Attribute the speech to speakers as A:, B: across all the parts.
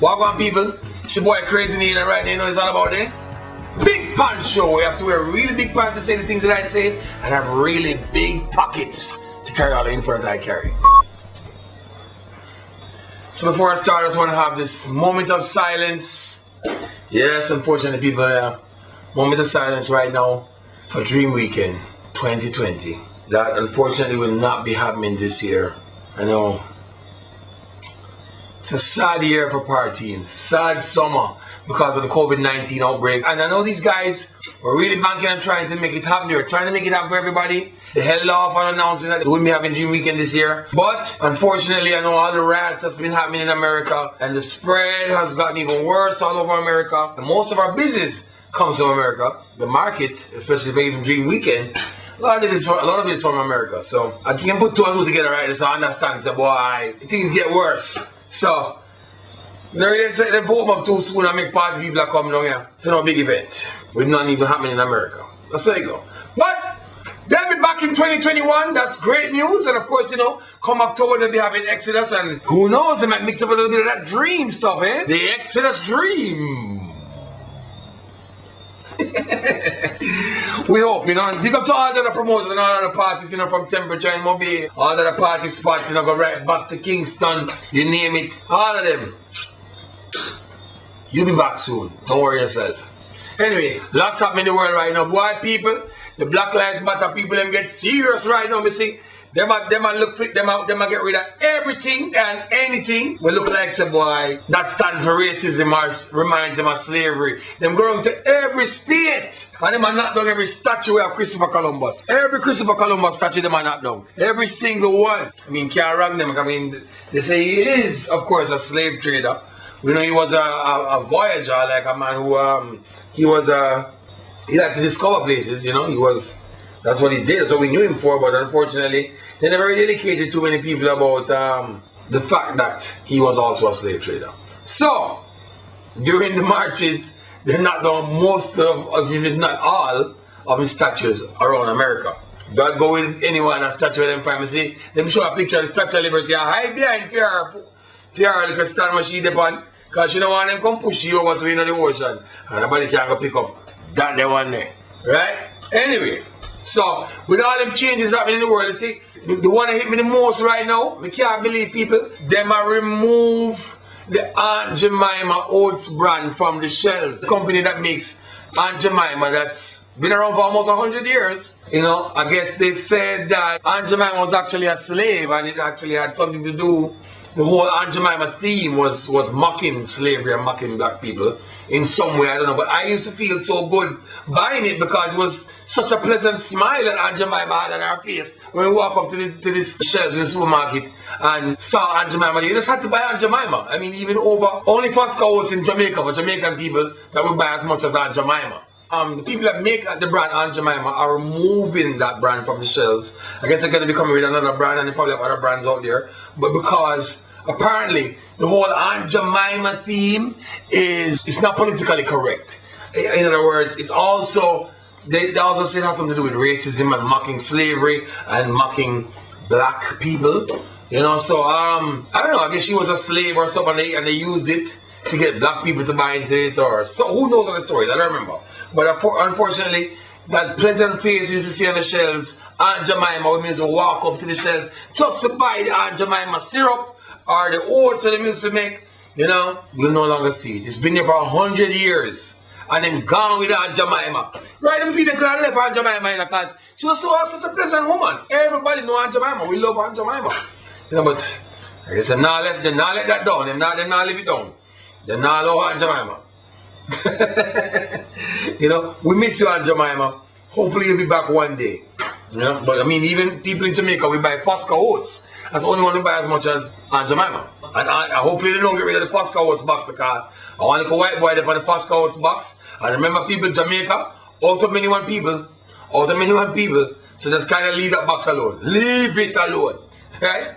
A: Welcome people, it's your boy Crazy Neil, and right now you know it's all about it. Big pants show. We have to wear really big pants to say the things that I say and have really big pockets to carry all the info that I carry. So before I start, I just want to have this moment of silence. Yes, unfortunately people, moment of silence right now for Dream Weekend 2020. That unfortunately will not be happening this year. I know. It's a sad year for partying, sad summer because of the COVID-19 outbreak. And I know these guys were really banking on trying to make it happen. They were trying to make it happen for everybody. They held off on announcing that they wouldn't be having Dream Weekend this year. But unfortunately, I know all the riots that's been happening in America and the spread has gotten even worse all over America. And most of our business comes from America. The market, especially for even Dream Weekend, a lot of it is from America. So I can't put two and two together right now, so I understand. So boy, things get worse. So, you know, they vote up too soon and make party people that come down here for no big event. With none even happening in America. That's how you go. But, they'll be back in 2021. That's great news. And of course, you know, come October, they'll be having Exodus. And who knows, they might mix up a little bit of that dream stuff, eh? The Exodus dream. We hope, you know, big up to all the other promoters and all the parties, you know, from Temperature and Mobile, all the other party spots, you know, go right back to Kingston, you name it, all of them. You'll be back soon, don't worry yourself. Anyway, lots happening in the world right now. Boy, people, the Black Lives Matter people, them get serious right now, me see. Them look fit, them get rid of everything and anything. We look like some boy that stand for racism or reminds them of slavery. Them going to every state. And them are knock down every statue of Christopher Columbus. Every Christopher Columbus statue them are knock down. Every single one. I mean, can't wrong them. I mean, they say he is, of course, a slave trader. We know he was a voyager, like a man who, he liked to discover places, you know, that's what he did, so we knew him for, but unfortunately, they never really educated too many people about the fact that he was also a slave trader. So, during the marches, they knocked down most of if not all, of his statues around America. God go with anyone, a statue of them family, them show a picture of the Statue of Liberty, and hide behind fear like a stand machine upon, because you don't want them come push you over to the ocean, and nobody can go pick up that they one there, right? Anyway. So, with all them changes happening in the world, you see, the one that hit me the most right now, I can't believe people, them are remove the Aunt Jemmima oats brand from the shelves. The company that makes Aunt Jemmima that's been around for almost 100 years. You know, I guess they said that Aunt Jemmima was actually a slave and it actually had something to do. The whole Aunt Jemmima theme was mocking slavery and mocking black people in some way, I don't know. But I used to feel so good buying it because it was such a pleasant smile that Aunt Jemmima had on her face when we walk up to these shelves in the supermarket and saw Aunt Jemmima. You just had to buy Aunt Jemmima. I mean, even over only Fosco oats in Jamaica for Jamaican people that would buy as much as Aunt Jemmima. The people that make the brand Aunt Jemmima are removing that brand from the shelves. I guess they're going to be coming with another brand, and they probably have other brands out there. But because apparently the whole Aunt Jemmima theme it's not politically correct. In other words, it's also they also say it has something to do with racism and mocking slavery and mocking black people. You know, so I don't know. I guess she was a slave or something, and they used it to get black people to buy into it, or so who knows what the story is, I don't remember. But unfortunately, that pleasant face you used to see on the shelves, Aunt Jemmima, would means to walk up to the shelf just to buy the Aunt Jemmima syrup or the oats that they used to make, you know, you'll no longer see it. It's been there for 100 years. And then gone with Aunt Jemmima. Right, them people could have left Aunt Jemmima in the class. She was such a pleasant woman. Everybody know Aunt Jemmima. We love Aunt Jemmima. You know, but I guess they're not let that down. They're not leave it down. They're not love Aunt Jemmima. You know, we miss you, Aunt Jemmima. Hopefully you'll be back one day. You know, but I mean, even people in Jamaica, we buy Fosco oats. That's the only one who buy as much as Aunt Jemmima. And hopefully they don't get rid of the Fosco oats box because I want to go white boy there for the Fosco oats box. And remember, people in Jamaica, out of many one people, so just kind of leave that box alone. Leave it alone. Right?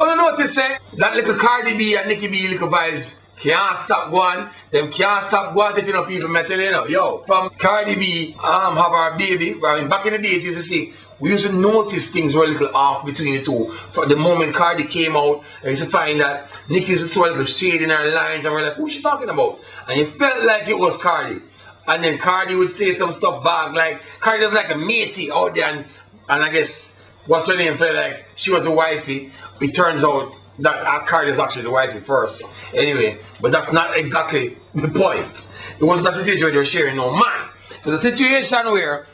A: On a notice, that little Cardi B and Nicky B little vibes can't stop going. Them can't stop going to people. I tell you, yo, from Cardi B, have our baby. I mean, back in the days, you used to see we used to notice things were a little off between the two. For the moment Cardi came out, I used to find that Nicky used to throw a little shade in her lines, and we're like, who's she talking about? And it felt like it was Cardi. And then Cardi would say some stuff back, like Cardi was like a matey out there, and I guess what's her name felt like she was a wifey. It turns out that Cardi is actually the wifey first. Anyway, but that's not exactly the point. It wasn't a situation where they were sharing no man. It was a situation where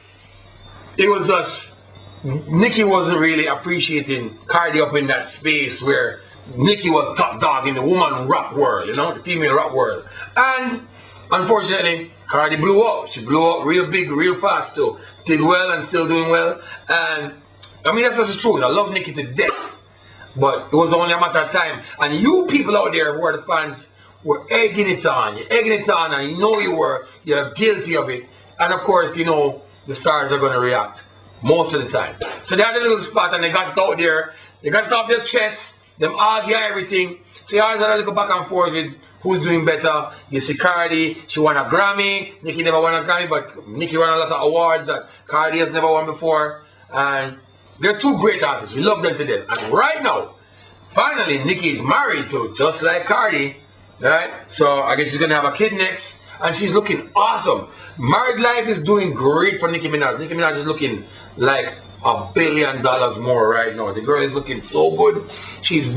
A: it was just Nicky wasn't really appreciating Cardi up in that space where Nicky was top dog in the woman rap world, you know, the female rap world. And unfortunately, Cardi blew up. She blew up real big, real fast too. Did well and still doing well. And I mean, that's just the truth. I love Nicky to death. But it was only a matter of time. And you people out there who are the fans were egging it on. You're egging it on, and you know you're guilty of it. And of course, you know, the stars are going to react most of the time. So they had a little spot and they got it out there. They got it off their chest. Them argue everything. So you always got to go back and forth with who's doing better. You see Cardi, she won a Grammy. Nicky never won a Grammy, but Nicky won a lot of awards that Cardi has never won before. And they're two great artists. We love them to death. And right now, finally, Nicky is married to just like Cardi. Right? So I guess she's going to have a kid next. And she's looking awesome. Married life is doing great for Nicki Minaj. Nicki Minaj is looking like $1 billion more right now. The girl is looking so good. She's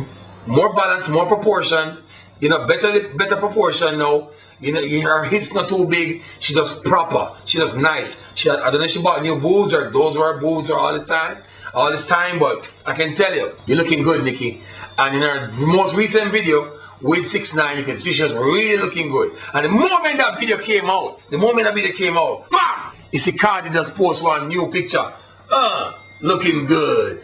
A: more balanced, more proportion. You know, better proportion now. You know, her hips not too big. She's just proper. She's just nice. I don't know if she bought new boobs or those were her boobs or all this time, but I can tell you, you're looking good, Nicky. And in her most recent video with 6ix9ine, you can see she was really looking good. And the moment that video came out, bam! You see Cardi just post one new picture. Looking good.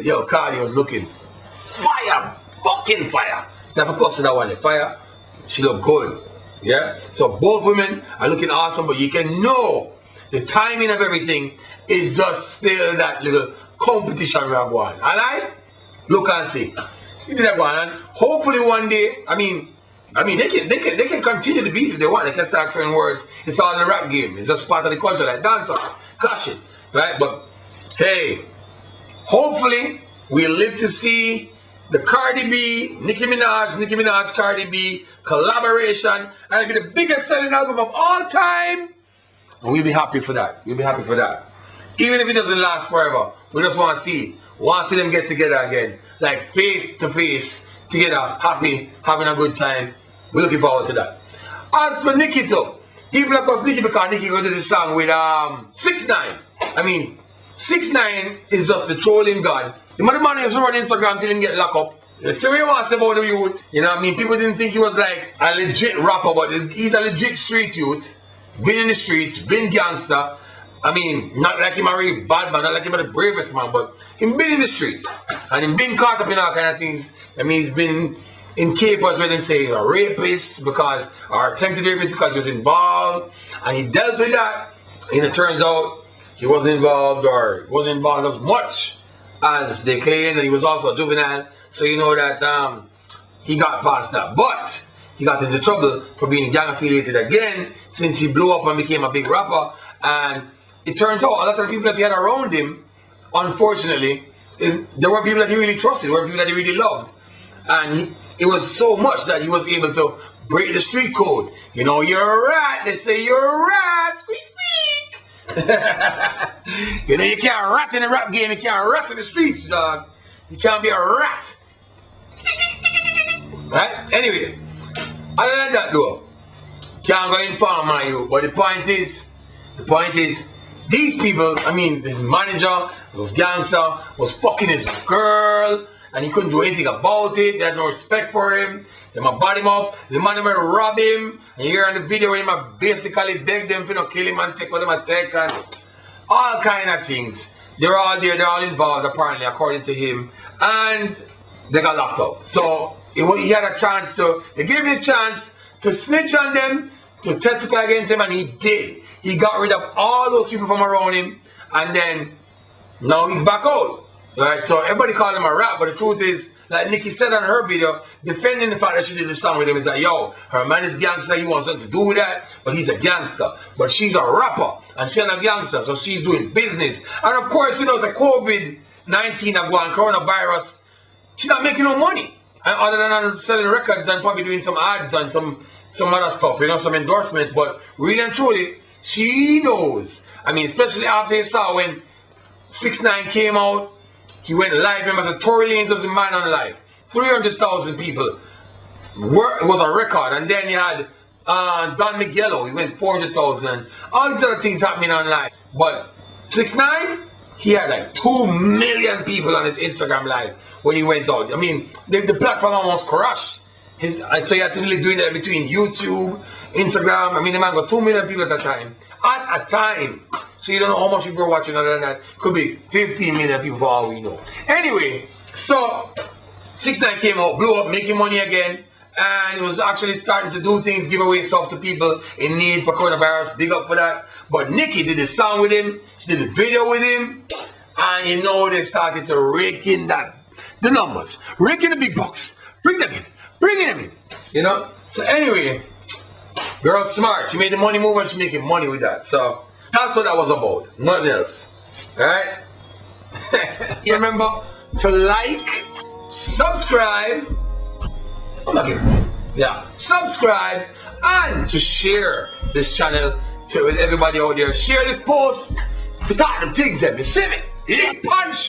A: Yo, Cardi was looking fire, fucking fire. Now, of course, that one, fire, she looked good. Yeah? So both women are looking awesome, but you can know the timing of everything is just still that little competition we are going. Alright? Look and see. You do that one, and hopefully one day, I mean they can continue to beat if they want. They can start throwing words. It's all in the rap game. It's just part of the culture, like dancer, clashing, right? But hey, hopefully we live to see the Cardi B, Nicki Minaj, Cardi B collaboration, and it'll be the biggest selling album of all time. And we'll be happy for that. Even if it doesn't last forever, we just want to see them get together again, like face to face, together, happy, having a good time. We're looking forward to that. As for Nicky too, people of course Nicky, because Nicky go to this song with 6ix9ine. I mean, 6ix9ine is just the trolling god. The man is running Instagram till him get locked up. You see what you want to say about the youth? You know what I mean? People didn't think he was like a legit rapper, but he's a legit street youth. Been in the streets, been gangster. I mean, not like him a really bad man, not like him a the bravest man, but him been in the streets. And him been caught up in all kind of things. I mean, he's been in capers where them say he's a rapist because, or attempted rapist because he was involved. And he dealt with that. And it turns out he wasn't involved as much as they claimed. And he was also a juvenile. So you know that he got past that. But he got into trouble for being gang affiliated again since he blew up and became a big rapper. And it turns out a lot of the people that he had around him, unfortunately, there were people that he really trusted, there were people that he really loved. And it was so much that he was able to break the street code. You know, you're a rat, they say you're a rat, squeak, squeak. You know, you can't rat in a rap game, you can't rat in the streets, dog. You can't be a rat. Right? Anyway, other than that though, can't go inform on you, but the point is, these people, I mean, his manager, was gangster, was fucking his girl, and he couldn't do anything about it. They had no respect for him. They might bad him up. The man might rob him. And you hear on the video where he might basically beg them to not kill him and take what they might take and all kind of things. They're all there, they're all involved apparently, according to him. And they got locked up. So he had a chance they gave him a chance to snitch on them, to testify against him, and he did. He got rid of all those people from around him, and then now he's back out. Right? So everybody called him a rat, but the truth is, like Nicky said on her video, defending the fact that she did the song with him, is like, yo, her man is gangster, he wants nothing to do with that, but he's a gangster. But she's a rapper, and she's not a gangster, so she's doing business. And of course, you know, it's a COVID-19 that going, coronavirus, she's not making no money. And other than selling records and probably doing some ads and some other stuff, you know, some endorsements. But really and truly, she knows. I mean, especially after you saw when 6ix9ine came out, he went live. Remember, so Tory Lanez was a man on live. 300,000 people. It was a record. And then you had Don Miguelo. He went 400,000. And all these other things happening on live. But 6ix9ine, he had like 2 million people on his Instagram live when he went out. I mean, the platform almost crushed. So he had to really do that between YouTube, Instagram. I mean, the man got 2 million people at a time. At a time. So you don't know how much people are watching other than that. Could be 15 million people for all we know. Anyway, so 6ix9ine came out, blew up, making money again. And he was actually starting to do things, give away stuff to people in need for coronavirus. Big up for that. But Nicky did a song with him. She did a video with him. And you know they started to rake in the numbers. Rake in the big bucks. Bring them in. Bring them in. You know? So anyway, girl smart. She made the money move and she's making money with that. So that's what that was about. Nothing else. Alright? You remember to like, subscribe. I'm not here. Yeah. Subscribe and to share this channel with everybody out there. Share this post. To talk them things at me. See me? Punch.